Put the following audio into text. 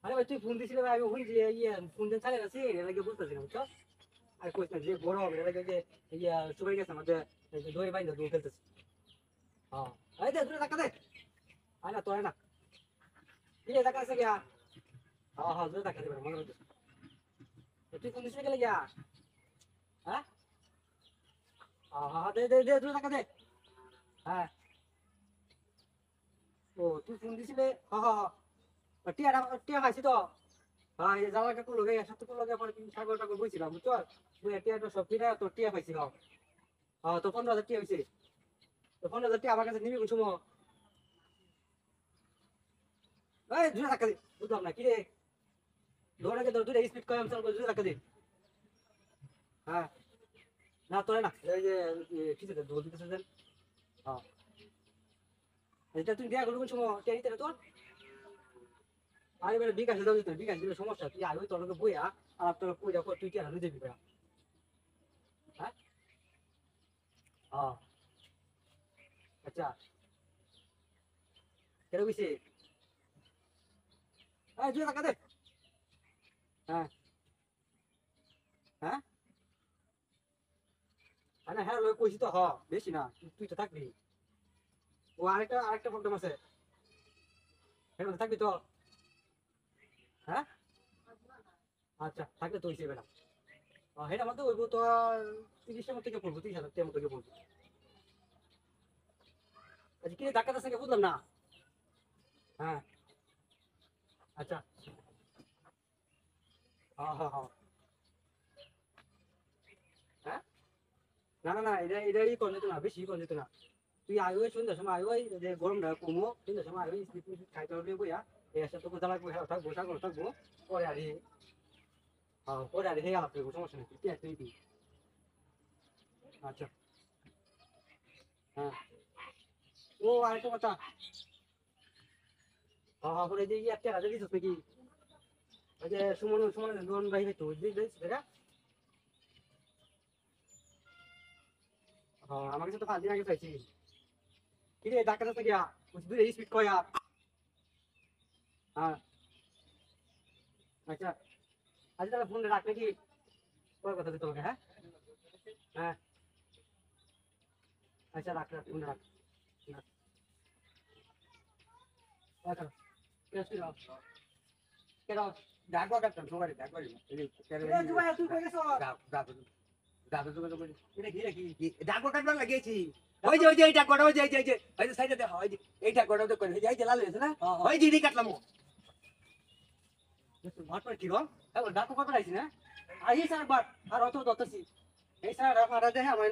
আরে ভাই তুই ফোন দিছিলে ভাই, আমি ফোন দিয়ে ফোন দিয়ে চালিয়ে আছি, এর লাগে বুঝতেছি না বুঝছো। আর কইছ না যে বড় হবে, এর লাগে যে সবাই গেছে আমাদের দই বাইন্দা দৌড় খেলতেছে। হ্যাঁ এই দে তুই টাকা দে, আয় না তোর না কি রে টাকা আছে গিয়া। হ্যাঁ হ্যাঁ তুই টাকা দে মনে হচ্ছে। তুই ফোন দিছিলে গেলে গিয়া, হ্যাঁ হ্যাঁ হ্যাঁ দে দে দে তুই টাকা দে। হ্যাঁ ও তুই ফোন দিছিলে, হ্যাঁ হ্যাঁ হ্যাঁ টিয়া টিয়া খাইছি তো। হ্যাঁ এই জ্বালা কাকু লগে একসাথে তো লগে পরে সাগর টাগর বইছিলাম বুঝছো। তুই টিয়াটা সব কিনা তোর টিয়া পাইছিল। হ্যাঁ তো 15,000 টিয়া হয়েছে। তো 15,000 টিয়া আমার কাছে নিবি কোন সময়? এই দুটা টাকা দে, বুঝলাম না কি রে। দৌড়াকে তোর দুটা স্পিড কম চাল করে দুটা টাকা দে। হ্যাঁ না তোরে না এই যে কিছু দৌড় দিতেছে যে। হ্যাঁ এটা তুই দেয়া করবি কোন সময় টিয়া দিতে না তোর। আরে বেটা বিকাশে দাও দিতে, বিকাশ দিলে সমস্যা, তুই আগে তোর লগে বইয়া আর তোর কইরা কর তুই টিয়া হারিয়ে দিবি বেটা। হ্যাঁ হ্যাঁ আচ্ছা কেন কইছে? এই দুটা টাকা দে। হ্যাঁ হ্যাঁ আরে হ্যাঁ লই কইছি তো, হ বেশি না, তুই তো থাকবি। ও আরেকটা আরেকটা প্রবলেম আছে, এর মধ্যে থাকবি তো? হ্যাঁ আচ্ছা থাকলে তো হইছে বেটা। হেটার মধ্যে ওইব তো আর 30-এর মধ্যে থেকে পড়বো, 30,000 টাকার মধ্যে থেকে পড়বো। আচ্ছা কি ধাক্কা দিচ্ছে বুঝলাম না। হ্যাঁ আচ্ছা হ্যাঁ হ্যাঁ হ্যাঁ হ্যাঁ না না না এটা এটাই কম যেত না, বেশি কম যেত না। তুই আগে সন্ধ্যার সময় আগে যে গরমটা কমো, সন্ধ্যার সময় আগে খাইতে হবে বইয়া এর সাথে তো জ্বালা বসে থাকবো সাগর থাকবো। পরে আর পরে আর হে আলাপ করবো, সমস্যা নেই তুই তুই তুই। আচ্ছা হ্যাঁ ও আরেকটা কথা, হ্যাঁ হ্যাঁ পরে যে একটা রাজা দিচ্ছিস নাকি? ওই যে সুমন সুমন লোন বাইরে তো দিয়েছিস দেখা। হ্যাঁ আমার কাছে তো 5 দিন আগে চাইছি। কি রে ডাক্তার কাছে গিয়া দুই স্পিড কয়া। হ্যাঁ আচ্ছা আজ তাহলে ফোন রাখ নাকি, পরে কথা দিতে তোমাকে। হ্যাঁ হ্যাঁ আচ্ছা রাখ রাখ ফোন রাখ। আচ্ছা কেসি রাখ কেন ডাকবো ডাক্তার সবাই ডাকবো এই জুবাই তুই কই গেছ? ডাক ডাক ডাক জুবাই এটা কি কি ডাকবো কাটবার লাগিয়েছি। ওই যে এই ডাকবো ওই যে ওই যে সাইডে দেখো ওই যে এই ডাকবো তো করে এই যে লাল হয়েছে না, ওই যে এই কাটলাম। ভাট করে কি রং ডাকবো কত রাইছি না। আর এই স্যার বার আর অত দতছি এই স্যার আপনারা দেখে আমায়